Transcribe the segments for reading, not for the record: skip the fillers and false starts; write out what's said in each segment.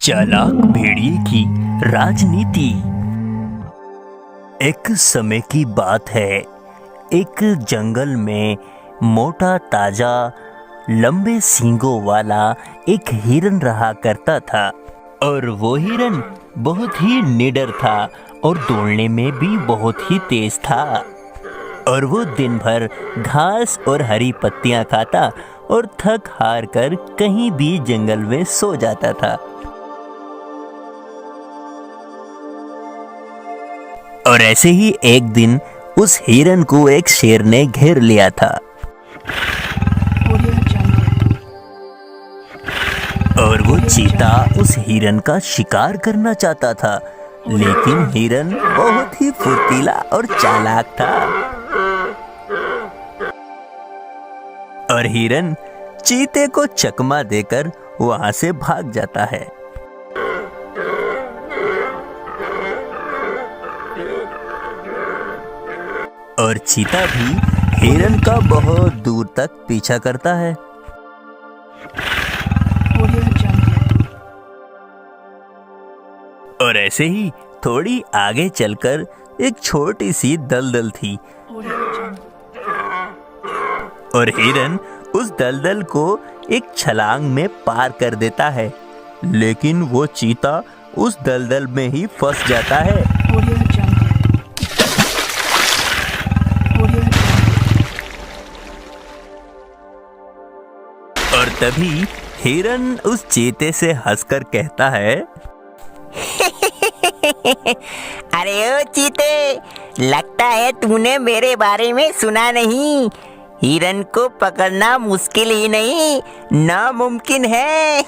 चालाक भेड़िए की राजनीति। एक समय की बात है। एक जंगल में मोटा ताजा लंबे सींगों वाला एक हिरन रहा करता था और वो हिरन बहुत ही निडर था और दौड़ने में भी बहुत ही तेज था। और वो दिन भर घास और हरी पत्तियां खाता और थक हार कर कहीं भी जंगल में सो जाता था। और ऐसे ही एक दिन उस हिरन को एक शेर ने घेर लिया था और वो चीता उस हिरन का शिकार करना चाहता था, लेकिन हिरन बहुत ही फुर्तीला और चालाक था और हिरन चीते को चकमा देकर वहां से भाग जाता है। और चीता भी हिरन का बहुत दूर तक पीछा करता है। और ऐसे ही थोड़ी आगे चलकर एक छोटी सी दलदल थी और हिरन उस दलदल को एक छलांग में पार कर देता है, लेकिन वो चीता उस दलदल में ही फंस जाता है। और तभी हिरन उस चीते से हंसकर कहता है, अरे ओ चीते, लगता है तूने मेरे बारे में सुना नहीं। हिरन को पकड़ना मुश्किल ही नहीं, नामुमकिन है।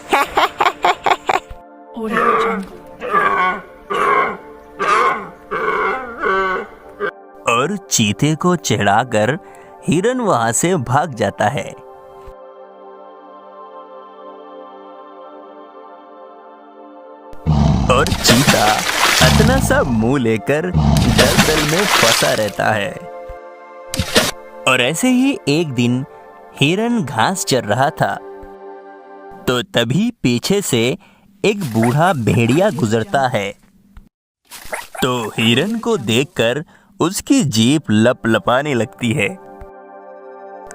और चीते को चिढ़ाकर हिरन वहां से भाग जाता है। और चीता इतना सा मुंह लेकर दलदल में फंसा रहता है। और ऐसे ही एक दिन हिरन घास चर रहा था, तो तभी पीछे से एक बूढ़ा भेड़िया गुजरता है। तो हिरन को देखकर उसकी जीभ लपलपाने लगती है।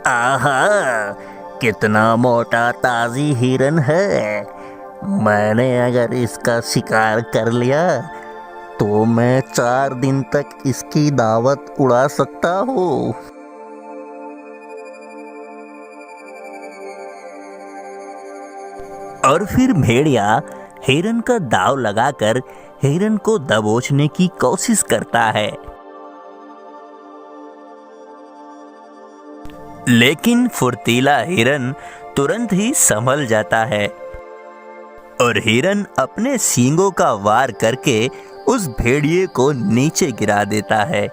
आहा, कितना मोटा ताजी हिरन है। मैंने अगर इसका शिकार कर लिया तो मैं 4 दिन तक इसकी दावत उड़ा सकता हूँ। और फिर भेड़िया हिरन का दाव लगाकर हिरन को दबोचने की कोशिश करता है, लेकिन फुर्तीला हिरन तुरंत ही संभल जाता है और हिरन अपने सींगों का वार करके उस भेड़िए को नीचे गिरा देता है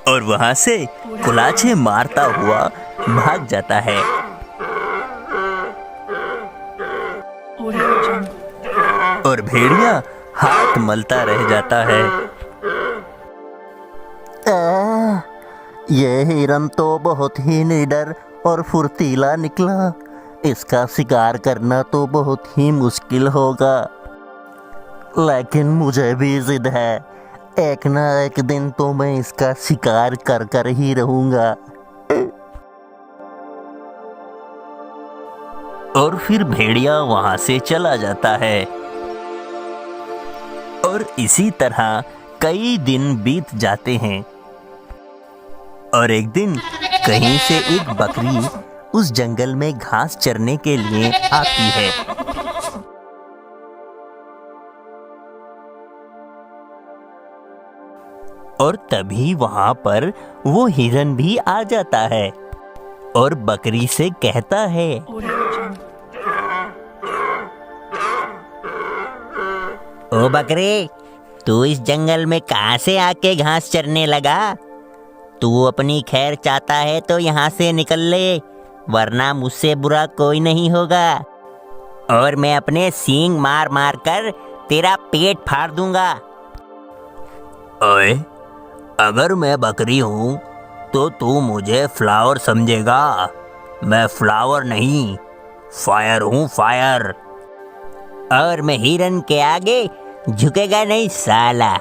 और वहां से कुलाचे मारता हुआ भाग जाता है। और भेड़िया हाथ मलता रह जाता है। ये हिरन तो बहुत ही निडर और फुर्तीला निकला। इसका शिकार करना तो बहुत ही मुश्किल होगा, लेकिन मुझे भी जिद है। एक ना एक दिन तो मैं इसका शिकार कर कर ही रहूंगा। और फिर भेड़िया वहां से चला जाता है। और इसी तरह कई दिन बीत जाते हैं। और एक दिन कहीं से एक बकरी उस जंगल में घास चरने के लिए आती है। और तभी वहां पर वो हिरन भी आ जाता है और बकरी से कहता है, ओ बकरे, तू इस जंगल में कहां से आके घास चरने लगा? तू अपनी खैर चाहता है तो यहाँ से निकल ले, वरना मुझसे बुरा कोई नहीं होगा और मैं अपने सींग मार मार कर तेरा पेट फाड़ दूंगा। ओए, अगर मैं बकरी हूँ तो तू मुझे फ्लावर समझेगा। मैं फ्लावर नहीं, फायर हूँ फायर। और मैं हिरन के आगे झुकेगा नहीं साला।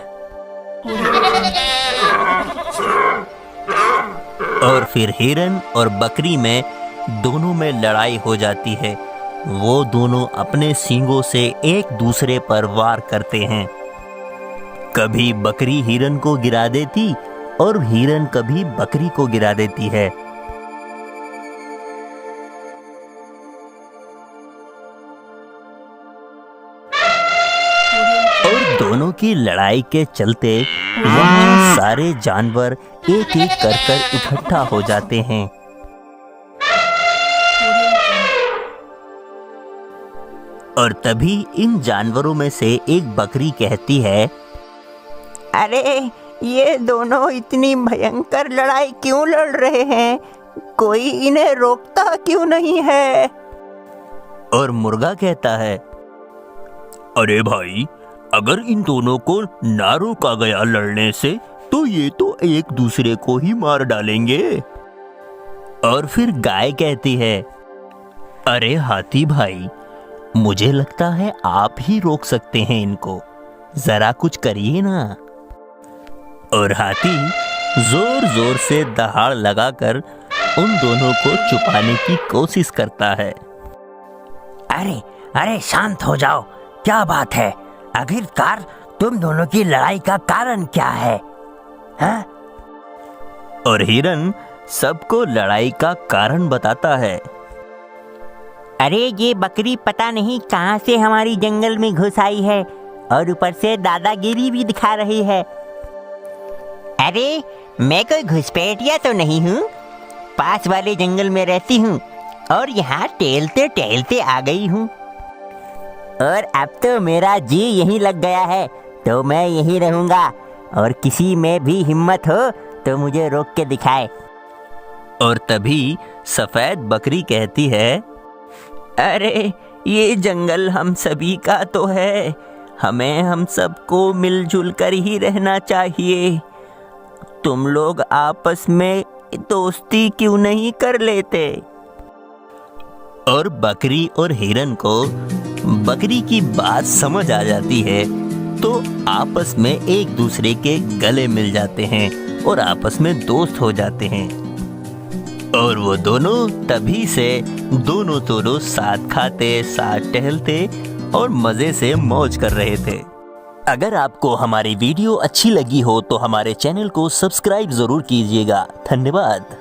और फिर हिरन और बकरी में दोनों में लड़ाई हो जाती है। वो दोनों अपने सींगों से एक दूसरे पर वार करते हैं। कभी बकरी हिरन को गिरा देती और हिरन कभी बकरी को गिरा देती है। और दोनों की लड़ाई के चलते वहाँ सारे जानवर एक एक कर इकट्ठा हो जाते हैं। और तभी इन जानवरों में से एक बकरी कहती है, अरे ये दोनों इतनी भयंकर लड़ाई क्यों लड़ रहे हैं? कोई इन्हें रोकता क्यों नहीं है? और मुर्गा कहता है, अरे भाई, अगर इन दोनों को ना रोका गया लड़ने से तो ये तो एक दूसरे को ही मार डालेंगे। और फिर गाय कहती है, अरे हाथी भाई, मुझे लगता है आप ही रोक सकते हैं इनको, जरा कुछ करिए ना। और हाथी जोर जोर से दहाड़ लगाकर उन दोनों को छुपाने की कोशिश करता है। अरे अरे शांत हो जाओ, क्या बात है? आखिरकार तुम दोनों की लड़ाई का कारण क्या है? हाँ? और हिरन सबको लड़ाई का कारण बताता है। अरे ये बकरी पता नहीं कहां से हमारी जंगल में घुस आई है और ऊपर से दादागिरी भी दिखा रही है। अरे मैं कोई घुसपैठिया तो नहीं हूँ, पास वाले जंगल में रहती हूँ और यहाँ टहलते टहलते आ गई हूँ। और अब तो मेरा जी यहीं लग गया है, तो मैं यहीं रहूँगा और किसी में भी हिम्मत हो तो मुझे रोक के दिखाए। और तभी सफेद बकरी कहती है, अरे ये जंगल हम सभी का तो है, हमें हम सबको मिलजुल कर ही रहना चाहिए। तुम लोग आपस में दोस्ती क्यों नहीं कर लेते? और बकरी और हिरन को बकरी की बात समझ आ जाती है, तो आपस में एक दूसरे के गले मिल जाते हैं और आपस में दोस्त हो जाते हैं। और वो दोनों तभी से दोनों साथ खाते, साथ टहलते और मजे से मौज कर रहे थे। अगर आपको हमारी वीडियो अच्छी लगी हो तो हमारे चैनल को सब्सक्राइब जरूर कीजिएगा। धन्यवाद।